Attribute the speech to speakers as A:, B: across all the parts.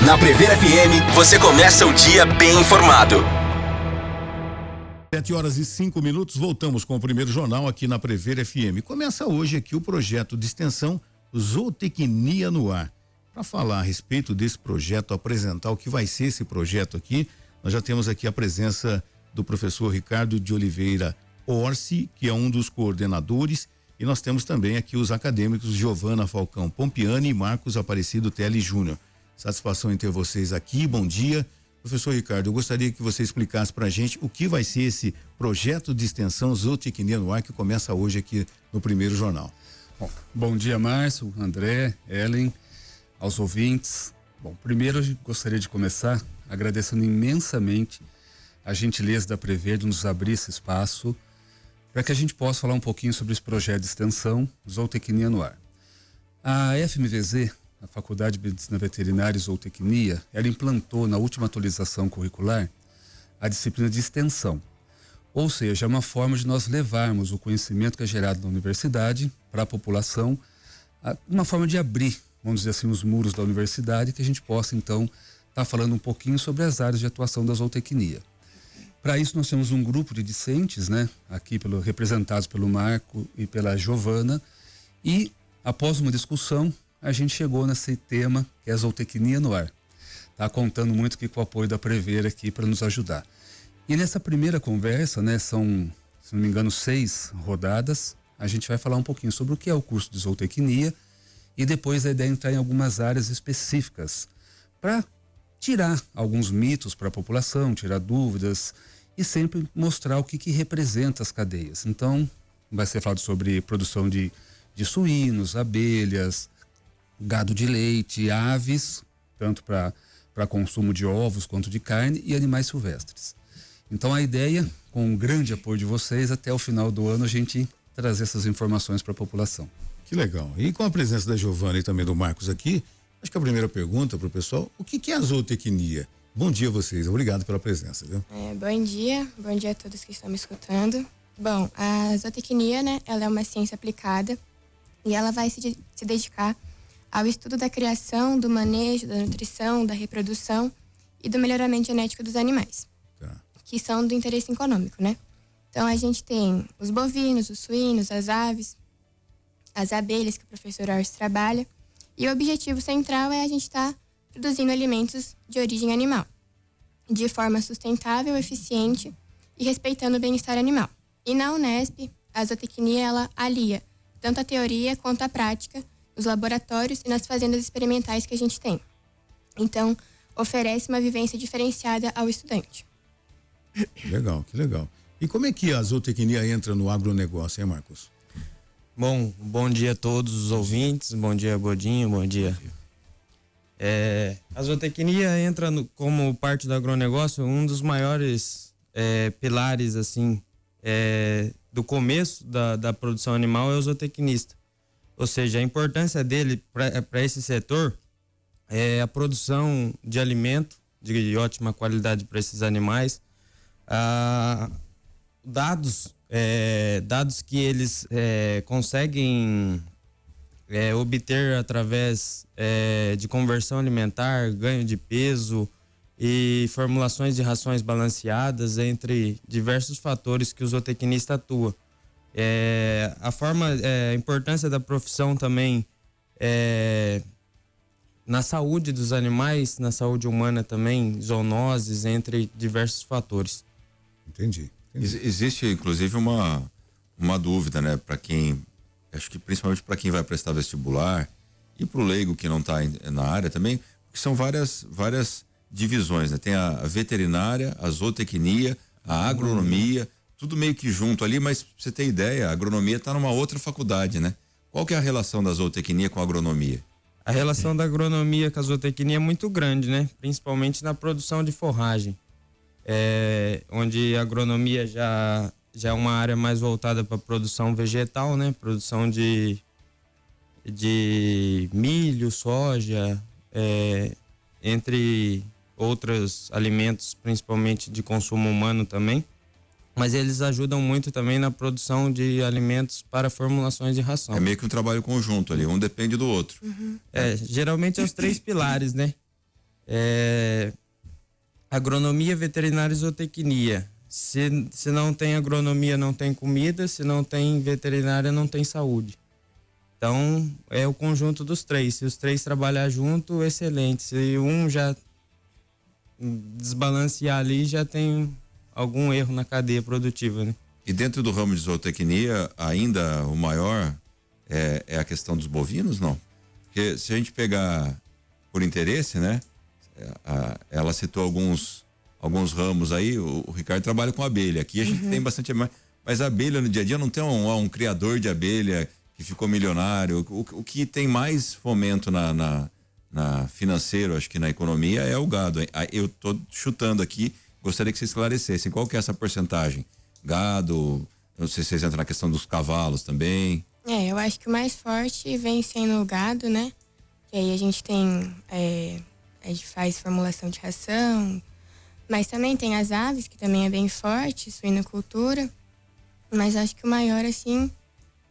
A: Na Prever FM, você começa o dia bem informado.
B: 7h05, voltamos com o primeiro jornal aqui na Prever FM. Começa hoje aqui o projeto de extensão Zootecnia no Ar. Para falar a respeito desse projeto, apresentar o que vai ser esse projeto aqui, nós já temos aqui a presença do professor Ricardo de Oliveira Orsi, que é um dos coordenadores, e nós temos também aqui os acadêmicos Giovana Falcão Pompiani e Marcos Aparecido Telli Júnior. Satisfação em ter vocês aqui, bom dia. Professor Ricardo, eu gostaria que você explicasse para a gente o que vai ser esse projeto de extensão Zootecnia no Ar que começa hoje aqui no primeiro jornal.
C: Bom dia, Márcio, André, Ellen, aos ouvintes. Bom, primeiro eu gostaria de começar agradecendo imensamente a gentileza da Prever de nos abrir esse espaço para que a gente possa falar um pouquinho sobre esse projeto de extensão Zootecnia no Ar. A FMVZ, a Faculdade de Medicina Veterinária e Zootecnia, ela implantou na última atualização curricular a disciplina de extensão. Ou seja, é uma forma de nós levarmos o conhecimento que é gerado na universidade para a população, uma forma de abrir, vamos dizer assim, os muros da universidade, que a gente possa, então, estar falando um pouquinho sobre as áreas de atuação da zootecnia. Para isso, nós temos um grupo de discentes, né, aqui representados pelo Marco e pela Giovana, e após uma discussão, a gente chegou nesse tema que é a zootecnia no ar. Tá contando muito aqui com o apoio da Prever aqui para nos ajudar. E nessa primeira conversa, né, são, se não me engano, 6 rodadas, a gente vai falar um pouquinho sobre o que é o curso de zootecnia e depois a ideia é entrar em algumas áreas específicas para tirar alguns mitos para a população, tirar dúvidas e sempre mostrar o que representa as cadeias. Então, vai ser falado sobre produção de suínos, abelhas, gado de leite, aves, tanto para consumo de ovos quanto de carne e animais silvestres. Então a ideia, com o grande apoio de vocês, até o final do ano a gente trazer essas informações para a população.
B: Que legal. E com a presença da Giovana e também do Marcos aqui, acho que a primeira pergunta para o pessoal, o que é a zootecnia? Bom dia a vocês, obrigado pela presença, viu?
D: Bom dia a todos que estão me escutando. Bom, a zootecnia, né, ela é uma ciência aplicada e ela vai se dedicar ao estudo da criação, do manejo, da nutrição, da reprodução e do melhoramento genético dos animais, que são do interesse econômico, né? Então, a gente tem os bovinos, os suínos, as aves, as abelhas que o professor Orsi trabalha, e o objetivo central é a gente estar produzindo alimentos de origem animal, de forma sustentável, eficiente e respeitando o bem-estar animal. E na Unesp, a zootecnia, ela alia tanto a teoria quanto a prática nos laboratórios e nas fazendas experimentais que a gente tem. Então, oferece uma vivência diferenciada ao estudante.
B: Legal, que legal. E como é que a zootecnia entra no agronegócio, hein, Marcos?
E: Bom dia a todos os ouvintes, bom dia Godinho, bom dia. A zootecnia entra como parte do agronegócio, um dos maiores pilares, assim, do começo da produção animal é o zootecnista. Ou seja, a importância dele para esse setor é a produção de alimento de ótima qualidade para esses animais, dados que eles conseguem obter através de conversão alimentar, ganho de peso e formulações de rações balanceadas, entre diversos fatores que o zootecnista atua. A importância da profissão também na saúde dos animais, na saúde humana também, zoonoses, entre diversos fatores.
B: Entendi.
F: Existe, inclusive, uma dúvida, né, para quem, acho que principalmente para quem vai prestar vestibular e para o leigo que não está na área também, que são várias divisões, né? Tem a veterinária, a zootecnia, a agronomia, tudo meio que junto ali, mas pra você ter ideia, a agronomia está numa outra faculdade, né? Qual que é a relação da zootecnia com a agronomia?
E: A relação da agronomia com a zootecnia é muito grande, né? Principalmente na produção de forragem, onde a agronomia já é uma área mais voltada para produção vegetal, né? Produção de milho, soja, entre outros alimentos, principalmente de consumo humano também. Mas eles ajudam muito também na produção de alimentos para formulações de ração.
F: É meio que um trabalho conjunto ali, um depende do outro.
D: Uhum.
E: Geralmente é os 3 pilares, né? Agronomia, veterinária e zootecnia. Se não tem agronomia, não tem comida. Se não tem veterinária, não tem saúde. Então, é o conjunto dos três. Se os três trabalhar junto, excelente. Se um já desbalancear ali, já tem algum erro na cadeia produtiva, né?
F: E dentro do ramo de zootecnia, ainda o maior é a questão dos bovinos, não? Porque se a gente pegar por interesse, né? Ela citou alguns ramos aí, o Ricardo trabalha com abelha. Aqui a gente tem bastante, mas a abelha no dia a dia não tem um criador de abelha que ficou milionário. O que tem mais fomento na financeiro, acho que na economia, é o gado. Eu tô chutando aqui, gostaria que vocês esclarecessem qual que é essa porcentagem. Gado, não sei se vocês entram na questão dos cavalos também.
D: Eu acho que o mais forte vem sendo o gado, né? Que aí a gente tem, a gente faz formulação de ração, mas também tem as aves, que também é bem forte, suinocultura, mas acho que o maior, assim,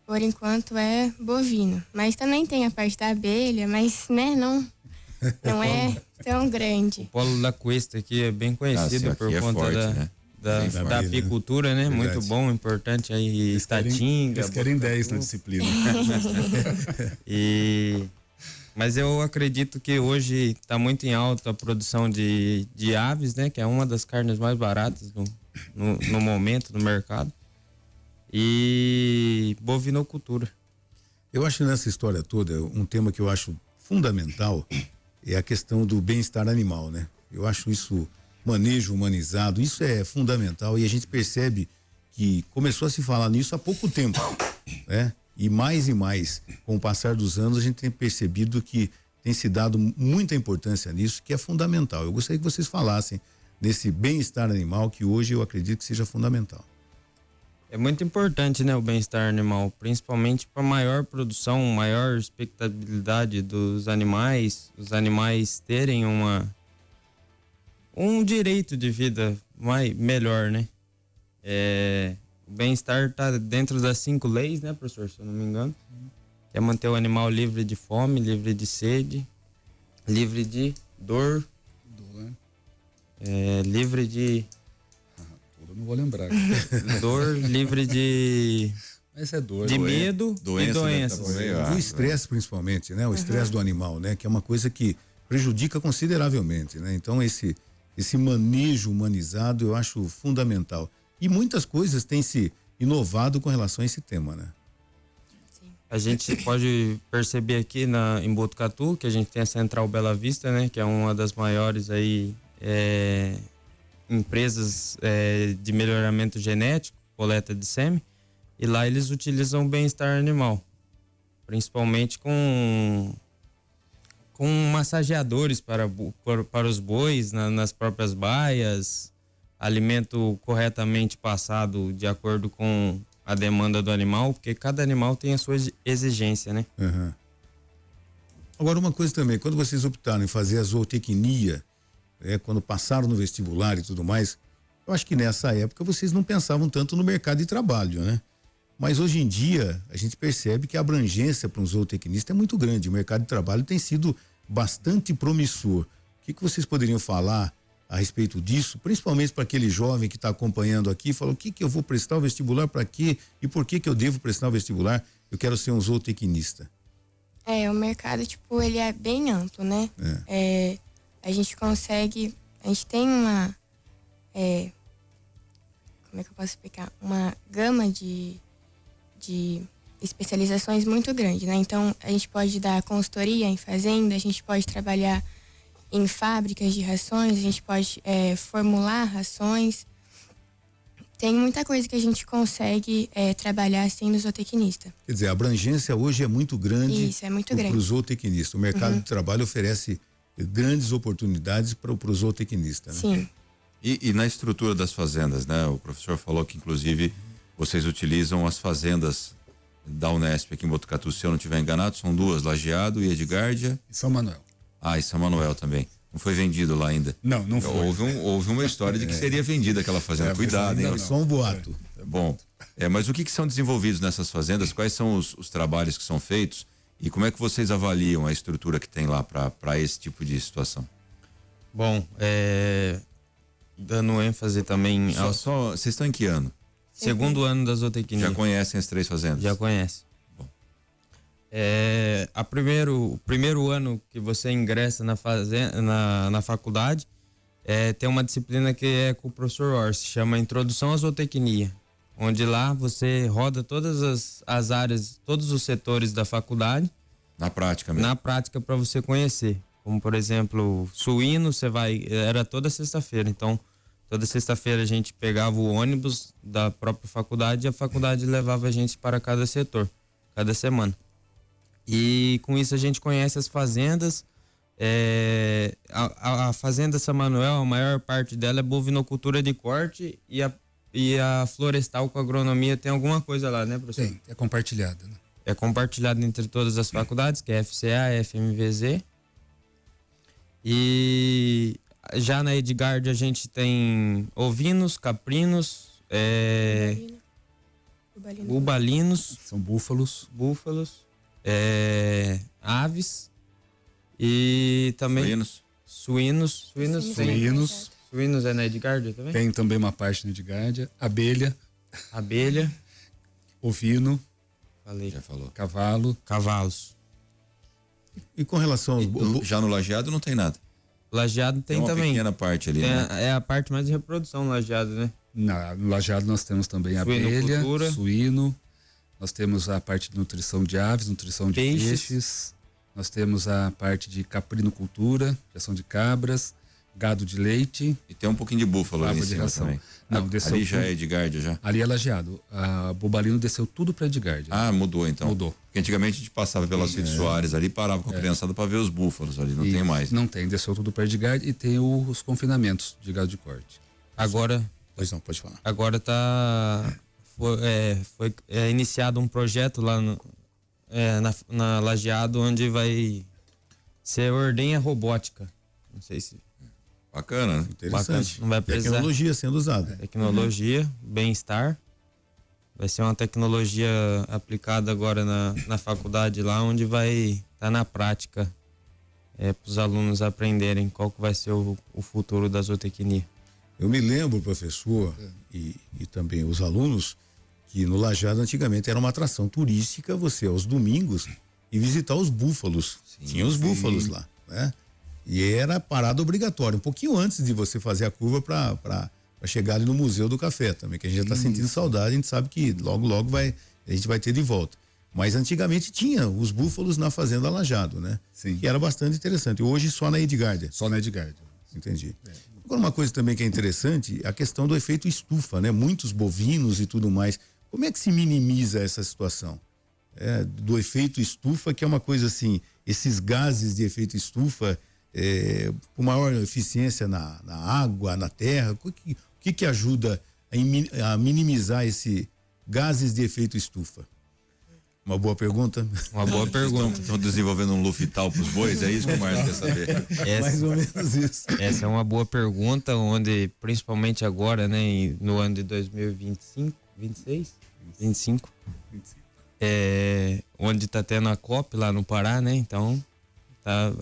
D: por enquanto é bovino. Mas também tem a parte da abelha, mas, né, não é tão grande.
E: O polo da Cuesta aqui é bem conhecido por conta
F: forte, né?
E: da apicultura, né?
B: Verdade.
E: Muito bom, importante aí, Estatinga.
C: Eles querem 10 na disciplina.
E: Mas eu acredito que hoje está muito em alta a produção de aves, né? Que é uma das carnes mais baratas no momento no mercado. E bovinocultura.
B: Eu acho que nessa história toda, um tema que eu acho fundamental é a questão do bem-estar animal, né? Eu acho isso, manejo humanizado, isso é fundamental, e a gente percebe que começou a se falar nisso há pouco tempo, né? E mais, com o passar dos anos, a gente tem percebido que tem se dado muita importância nisso, que é fundamental. Eu gostaria que vocês falassem desse bem-estar animal, que hoje eu acredito que seja fundamental.
E: É muito importante, né, o bem-estar animal, principalmente para maior produção, maior expectabilidade dos animais, os animais terem um direito de vida melhor, né? O bem-estar está dentro das 5 leis, né, professor, se eu não me engano, que é manter o animal livre de fome, livre de sede, livre de dor, livre de...
C: Não vou lembrar.
E: Dor, livre de...
C: Mas é dor.
E: De medo e doenças.
B: O estresse, principalmente, né? O estresse do animal, né? Que é uma coisa que prejudica consideravelmente, né? Então, esse manejo humanizado eu acho fundamental. E muitas coisas têm se inovado com relação a esse tema, né?
E: A gente pode perceber aqui em Botucatu, que a gente tem a Central Bela Vista, né? Que é uma das maiores aí... empresas de melhoramento genético, coleta de sêmen, e lá eles utilizam o bem-estar animal, principalmente com massageadores para os bois nas próprias baias, alimento corretamente passado de acordo com a demanda do animal, porque cada animal tem a sua exigência, né?
B: Uhum. Agora, uma coisa também, quando vocês optaram em fazer a zootecnia, quando passaram no vestibular e tudo mais, eu acho que nessa época vocês não pensavam tanto no mercado de trabalho, né? Mas hoje em dia a gente percebe que a abrangência para um zootecnista é muito grande. O mercado de trabalho tem sido bastante promissor. O que vocês poderiam falar a respeito disso, principalmente para aquele jovem que está acompanhando aqui, fala o que eu vou prestar o vestibular para quê e por que eu devo prestar o vestibular? Eu quero ser um zootecnista.
D: O mercado, ele é bem amplo, né? A gente tem uma, como é que eu posso explicar? Uma gama de especializações muito grande, né? Então, a gente pode dar consultoria em fazenda, a gente pode trabalhar em fábricas de rações, a gente pode formular rações. Tem muita coisa que a gente consegue trabalhar sendo zootecnista.
B: Quer dizer, a abrangência hoje é muito grande.
D: Isso, é muito grande.
B: Para o zootecnista. O mercado de trabalho oferece grandes oportunidades para o zootecnista, né?
D: Sim.
F: E na estrutura das fazendas, né? O professor falou que, inclusive, vocês utilizam as fazendas da Unesp aqui em Botucatu, se eu não estiver enganado, são 2, Lajeado e Edgárdia.
C: E São Manuel.
F: E São Manuel também. Não foi vendido lá ainda?
C: Não foi.
F: Houve uma história de que seria vendida aquela fazenda. Cuidado, hein?
B: Só um boato.
F: Bom, mas o que são desenvolvidos nessas fazendas? Quais são os trabalhos que são feitos? E como é que vocês avaliam a estrutura que tem lá para esse tipo de situação?
E: Bom, dando ênfase também ao
F: Vocês estão em que ano?
E: segundo ano da zootecnia.
F: Já conhecem as 3 fazendas?
E: Já conhece.
F: Bom.
E: O primeiro ano que você ingressa na faculdade, tem uma disciplina que é com o professor Orsi, chama Introdução à Zootecnia, onde lá você roda todas as áreas, todos os setores da faculdade.
F: Na prática mesmo?
E: Na prática, para você conhecer. Como, por exemplo, suíno, era toda sexta-feira. Então, toda sexta-feira a gente pegava o ônibus da própria faculdade e a faculdade levava a gente para cada setor, cada semana. E com isso a gente conhece as fazendas. A fazenda São Manuel, a maior parte dela é bovinocultura de corte e a florestal com agronomia tem alguma coisa lá, né, professor?
C: Tem, é compartilhada, né?
E: É compartilhado entre todas as faculdades, que é FCA, FMVZ. E já na Edgard a gente tem ovinos, caprinos, bubalinos,
C: São búfalos.
E: aves e também suínos. Suínos é na Edgard também?
C: Tem também uma parte na Edgardia. Abelha, ovino,
E: falei.
F: Já falou.
E: Cavalos.
B: E com relação aos
F: Já no lajeado não tem nada.
E: Lajeado tem
F: uma
E: também.
F: pequena parte ali, né?
E: É a parte mais de reprodução lajeado, né?
C: No lajeado nós temos também abelha, suíno, nós temos a parte de nutrição de aves, nutrição de peixes, nós temos a parte de caprinocultura, criação de cabras, gado de leite.
F: E tem um pouquinho de búfalo ali em
C: de
F: cima
C: ração.
F: também.
C: Não, desceu
F: ali já
C: tudo.
F: é Edgardia já?
C: Ali é lajeado. A Bobalino desceu tudo para Edgardia.
F: Ah, mudou então.
C: Mudou.
F: Porque antigamente a gente passava pela Cid Soares ali, parava com a criançada para ver os búfalos ali, não tem mais.
C: Não tem, desceu tudo para Edgardia e tem os confinamentos de gado de corte.
E: Agora,
B: Pois não, pode falar.
E: agora foi iniciado um projeto lá na Lajeado, onde vai ser ordenha robótica. Não sei se
F: Bacana, né?
B: Interessante.
E: Não vai precisar.
B: Tecnologia sendo usada.
E: Tecnologia, bem-estar. Vai ser uma tecnologia aplicada agora na faculdade lá, onde vai estar na prática para os alunos aprenderem qual que vai ser o futuro da zootecnia.
B: Eu me lembro, professor, e também os alunos, que no Lajeado antigamente era uma atração turística você aos domingos e visitar os búfalos. Tinha os búfalos lá, né? E era parada obrigatória, um pouquinho antes de você fazer a curva para chegar ali no Museu do Café também, que a gente já está sentindo saudade, a gente sabe que logo a gente vai ter de volta. Mas antigamente tinha os búfalos na Fazenda Lajeado, né?
C: Sim.
B: Que era bastante interessante. Hoje só na Edgardia.
C: Só na Edgardia.
B: Entendi. Agora uma coisa também que é interessante, a questão do efeito estufa, né? Muitos bovinos e tudo mais. Como é que se minimiza essa situação? Do efeito estufa, que é uma coisa assim, esses gases de efeito estufa, com maior eficiência na água, na terra, o que ajuda a minimizar esses gases de efeito estufa? Uma boa pergunta?
E: Uma boa pergunta.
F: Estão desenvolvendo um Lufital para os bois, é isso que o Márcio quer saber?
B: Mais ou menos isso.
E: Essa é uma boa pergunta, onde principalmente agora, né, no ano de 2025, 25, onde está tendo a COP lá no Pará, né? Então,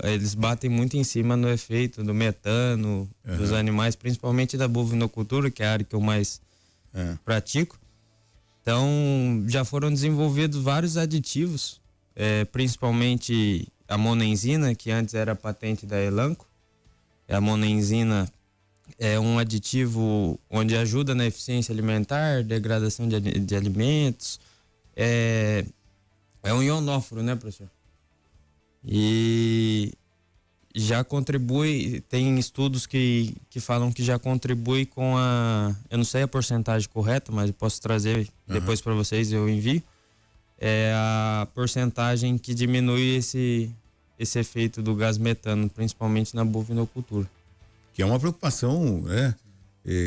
E: eles batem muito em cima no efeito do metano, dos animais, principalmente da bovinocultura, que é a área que eu mais pratico. Então, já foram desenvolvidos vários aditivos, principalmente a monenzina, que antes era patente da Elanco. A monenzina é um aditivo onde ajuda na eficiência alimentar, degradação de alimentos. É um ionóforo, né, professor? E já contribui, tem estudos que falam que já contribui com eu não sei a porcentagem correta, mas eu posso trazer depois para vocês, eu envio. É a porcentagem que diminui esse efeito do gás metano, principalmente na bovinocultura.
B: Que é uma preocupação, né?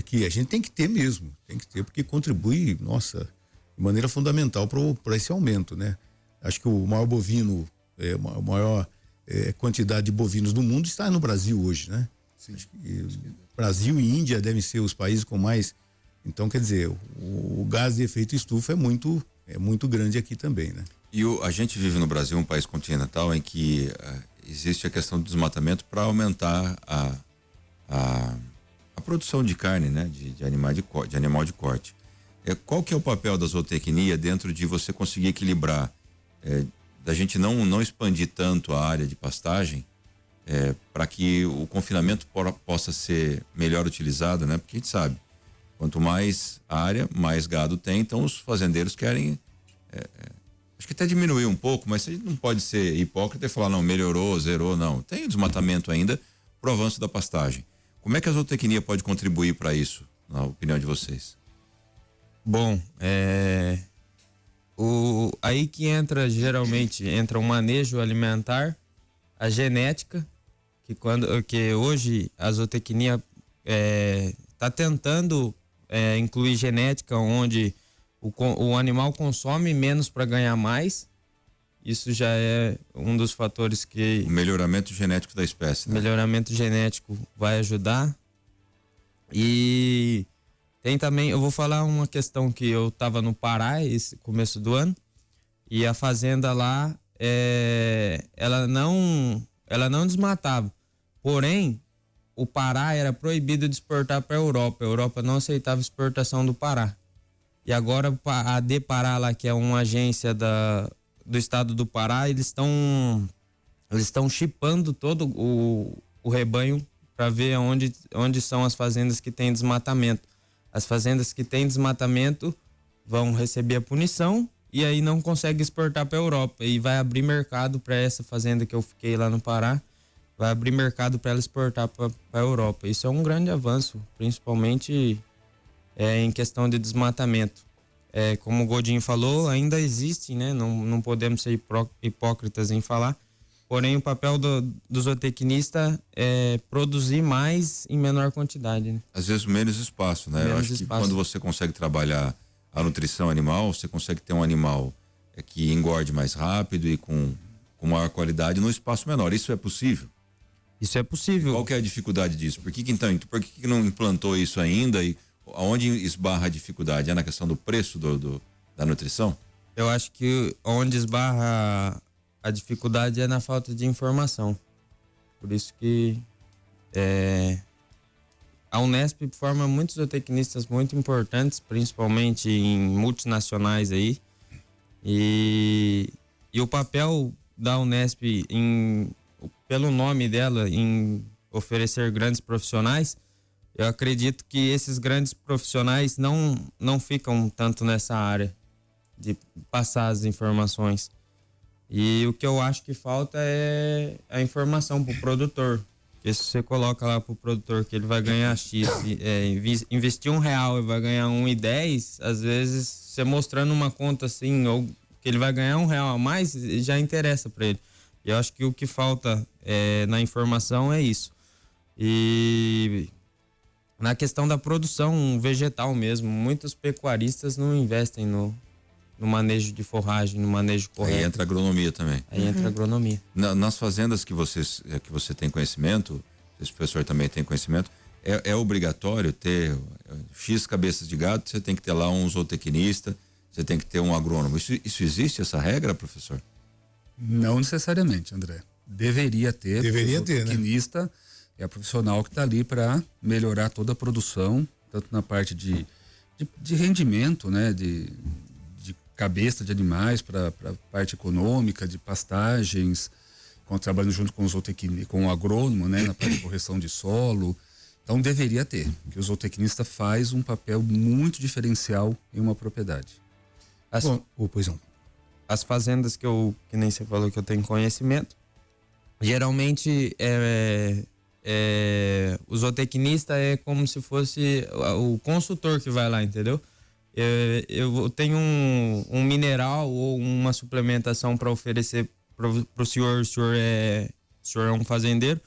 B: Que a gente tem que ter mesmo, porque contribui, nossa, de maneira fundamental para esse aumento, né? Acho que o maior bovino, a maior quantidade de bovinos do mundo está no Brasil hoje, né? Sim. Acho que Brasil e Índia devem ser os países com mais. Então, quer dizer, o gás de efeito estufa é muito grande aqui também, né?
F: E a gente vive no Brasil, um país continental, em que existe a questão do desmatamento para aumentar a produção de carne, né? De animal de corte. Qual que é o papel da zootecnia dentro de você conseguir equilibrar, da gente não expandir tanto a área de pastagem, para que o confinamento possa ser melhor utilizado, né? Porque a gente sabe, quanto mais área, mais gado tem, então os fazendeiros querem, acho que até diminuir um pouco, mas a gente não pode ser hipócrita e falar, não, melhorou, zerou, não. Tem desmatamento ainda pro avanço da pastagem. Como é que a zootecnia pode contribuir para isso, na opinião de vocês?
E: Bom, aí que geralmente entra o manejo alimentar, a genética, que hoje a zootecnia está tentando incluir genética onde o animal consome menos para ganhar mais. Isso já é um dos fatores que... O
F: melhoramento genético da espécie, né?
E: Melhoramento genético vai ajudar. E tem também, eu vou falar uma questão que eu estava no Pará esse começo do ano, e a fazenda lá, ela não desmatava. Porém, o Pará era proibido de exportar para a Europa. A Europa não aceitava exportação do Pará. E agora a Depará lá, que é uma agência do estado do Pará, eles estão chipando todo o rebanho para ver onde são as fazendas que têm desmatamento. As fazendas que têm desmatamento vão receber a punição e aí não consegue exportar para a Europa. E vai abrir mercado para essa fazenda que eu fiquei lá no Pará, vai abrir mercado para ela exportar para a Europa. Isso é um grande avanço, principalmente em questão de desmatamento. Como o Godinho falou, ainda existe, né? Não podemos ser hipócritas em falar. Porém, o papel do zootecnista é produzir mais em menor quantidade, né?
F: Às vezes menos espaço, né? Eu acho que quando você consegue trabalhar a nutrição animal, você consegue ter um animal que engorde mais rápido e com maior qualidade num espaço menor. Isso é possível?
E: Isso é possível.
F: Qual que é a dificuldade disso? Por que não implantou isso ainda e aonde esbarra a dificuldade? É na questão do preço da nutrição?
E: Eu acho que onde esbarra a dificuldade é na falta de informação. Por isso que a Unesp forma muitos zootecnistas muito importantes, principalmente em multinacionais aí. E o papel da Unesp, pelo nome dela, em oferecer grandes profissionais, eu acredito que esses grandes profissionais não ficam tanto nessa área de passar as informações. E o que eu acho que falta é a informação para o produtor. Porque se você coloca lá para o produtor que ele vai ganhar X, investir R$1 e vai ganhar 1,10, às vezes você mostrando uma conta assim, ou que ele vai ganhar R$1 a mais, já interessa para ele. E eu acho que o que falta na informação é isso. E na questão da produção vegetal mesmo, muitos pecuaristas não investem no manejo de forragem, no manejo correto.
F: Aí entra a agronomia também.
E: Aí entra a agronomia.
F: Nas fazendas que você tem conhecimento, esse professor também tem conhecimento, é obrigatório ter X cabeças de gado, você tem que ter lá um zootecnista, você tem que ter um agrônomo. Isso existe, essa regra, professor?
C: Não necessariamente, André. Deveria ter,
B: né?
C: O zootecnista é a profissional que está ali para melhorar toda a produção, tanto na parte de rendimento, né, de cabeça de animais, para a parte econômica, de pastagens, trabalhando junto com o agrônomo, né, na parte de correção de solo. Então deveria ter, que o zootecnista faz um papel muito diferencial em uma propriedade.
B: Pois não.
E: As fazendas que nem você falou que eu tenho conhecimento, geralmente o zootecnista é como se fosse o consultor que vai lá, entendeu? Eu tenho um mineral ou uma suplementação para oferecer para o senhor. O senhor é um fazendeiro,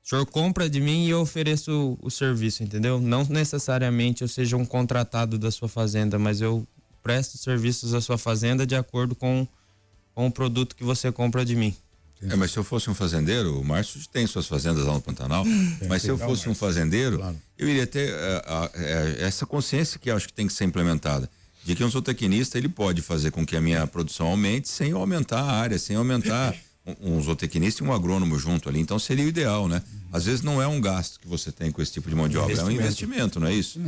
E: o senhor compra de mim e eu ofereço o serviço, entendeu? Não necessariamente eu seja um contratado da sua fazenda, mas eu presto serviços à sua fazenda de acordo com o produto que você compra de mim.
F: Mas se eu fosse um fazendeiro, o Márcio tem suas fazendas lá no Pantanal, mas se eu fosse um fazendeiro, claro, eu iria ter essa consciência que eu acho que tem que ser implementada, de que um zootecnista ele pode fazer com que a minha produção aumente sem aumentar a área, sem aumentar um zootecnista e um agrônomo junto ali, então seria o ideal, né? Às vezes não é um gasto que você tem com esse tipo de mão de obra, é um investimento, não é isso?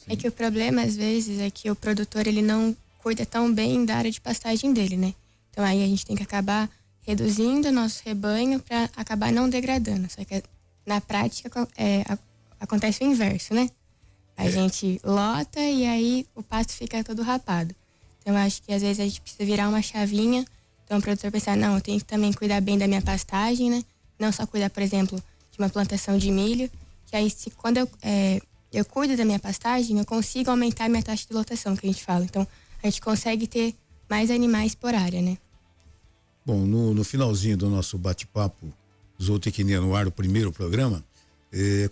D: É que o problema, às vezes, é que o produtor, ele não cuida tão bem da área de pastagem dele, né? Então aí a gente tem que acabar reduzindo o nosso rebanho para acabar não degradando. Só que na prática acontece o inverso, né? A gente lota e aí o pasto fica todo rapado. Então eu acho que às vezes a gente precisa virar uma chavinha. Então o produtor pensar, não, eu tenho que também cuidar bem da minha pastagem, né? Não só cuidar, por exemplo, de uma plantação de milho. Que aí quando eu cuido da minha pastagem, eu consigo aumentar a minha taxa de lotação, que a gente fala. Então a gente consegue ter mais animais por área, né?
B: Bom, no finalzinho do nosso bate-papo Zootecnia no Ar, o primeiro programa,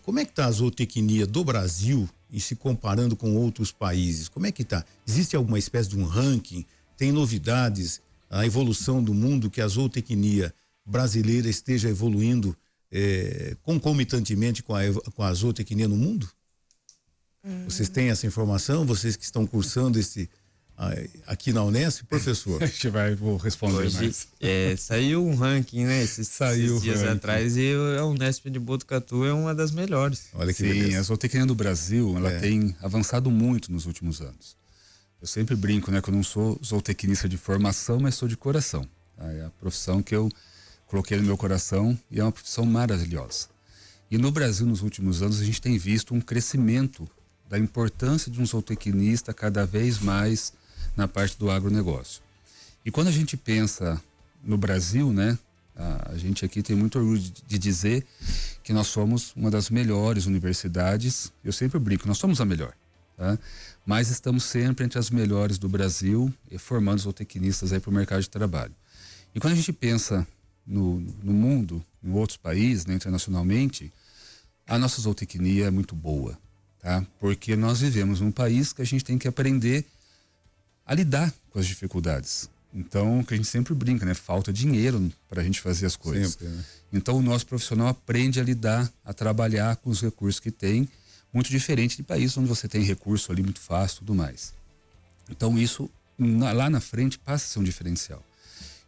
B: como é que está a zootecnia do Brasil e se comparando com outros países? Como é que está? Existe alguma espécie de um ranking? Tem novidades? A evolução do mundo, que a zootecnia brasileira esteja evoluindo concomitantemente com a zootecnia no mundo? Vocês têm essa informação? Vocês que estão cursando aqui na Unesp, professor?
C: Vou responder
E: Hoje,
C: mais.
E: Saiu um ranking, né? Esses dias atrás, e a Unesp de Botucatu é uma das melhores.
B: Olha que
C: Sim,
B: beleza.
C: a zootecnia do Brasil, ela tem avançado muito nos últimos anos. Eu sempre brinco, né, que eu não sou zootecnista de formação, mas sou de coração. Tá? É a profissão que eu coloquei no meu coração e é uma profissão maravilhosa. E no Brasil, nos últimos anos, a gente tem visto um crescimento da importância de um zootecnista cada vez mais na parte do agronegócio. E quando a gente pensa no Brasil, né, a gente aqui tem muito orgulho de dizer que nós somos uma das melhores universidades. Eu sempre brinco, nós somos a melhor, tá? Mas estamos sempre entre as melhores do Brasil, formando zootecnistas aí para o mercado de trabalho. E quando a gente pensa no mundo, em outros países, né, internacionalmente, a nossa zootecnia é muito boa, tá? Porque nós vivemos num país que a gente tem que aprender a lidar com as dificuldades. Então, que a gente sempre brinca, né? Falta dinheiro para a gente fazer as coisas.
B: Sempre, né?
C: Então, o nosso profissional aprende a lidar, a trabalhar com os recursos que tem, muito diferente de países onde você tem recurso ali muito fácil e tudo mais. Então, isso lá na frente passa a ser um diferencial.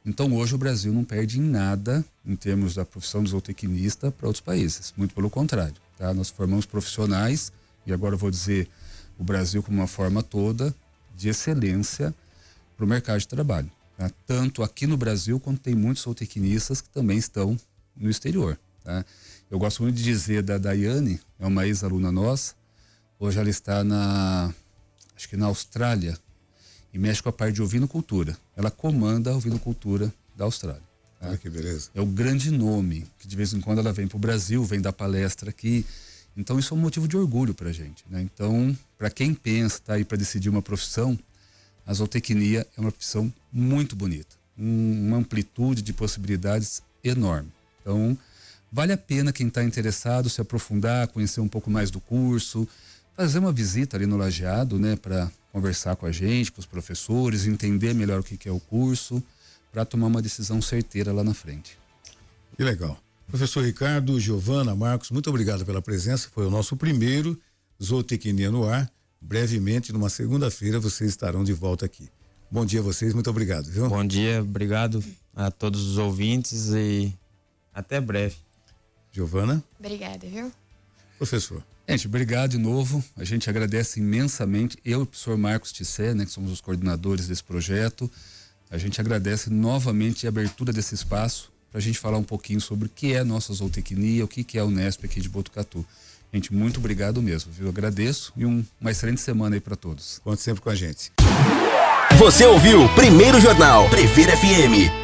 C: Então, hoje o Brasil não perde em nada em termos da profissão de zootecnista para outros países. Muito pelo contrário, tá? Nós formamos profissionais, e agora eu vou dizer o Brasil como uma forma toda, de excelência para o mercado de trabalho, tá? Tanto aqui no Brasil quanto tem muitos zootecnistas que também estão no exterior, tá? Eu gosto muito de dizer da Daiane, é uma ex-aluna nossa, hoje ela está acho que na Austrália, e mexe com a parte de ovinocultura. Ela comanda a ovinocultura da Austrália. Tá?
B: Olha que beleza.
C: É o grande nome, que de vez em quando ela vem para o Brasil, vem dar palestra aqui. Então isso é um motivo de orgulho para a gente, né? Então, para quem pensa, tá aí para decidir uma profissão, a zootecnia é uma profissão muito bonita, uma amplitude de possibilidades enorme. Então, vale a pena quem está interessado se aprofundar, conhecer um pouco mais do curso, fazer uma visita ali no Lajeado, né, para conversar com a gente, com os professores, entender melhor o que é o curso, para tomar uma decisão certeira lá na frente.
B: Que legal. Professor Ricardo, Giovana, Marcos, muito obrigado pela presença. Foi o nosso primeiro Zootecnia no Ar. Brevemente, numa segunda-feira, vocês estarão de volta aqui. Bom dia a vocês, muito obrigado, viu?
E: Bom dia, obrigado a todos os ouvintes e até breve.
B: Giovana?
D: Obrigada, viu?
B: Professor.
C: Gente, obrigado de novo. A gente agradece imensamente. Eu e o professor Marcos Tissé, né, que somos os coordenadores desse projeto, a gente agradece novamente a abertura desse espaço para a gente falar um pouquinho sobre o que é a nossa zootecnia, o que é a Unesp aqui de Botucatu. Gente, muito obrigado mesmo, viu? Eu agradeço e uma excelente semana aí para todos.
B: Conte sempre com a gente.
A: Você ouviu Primeiro Jornal Prever FM.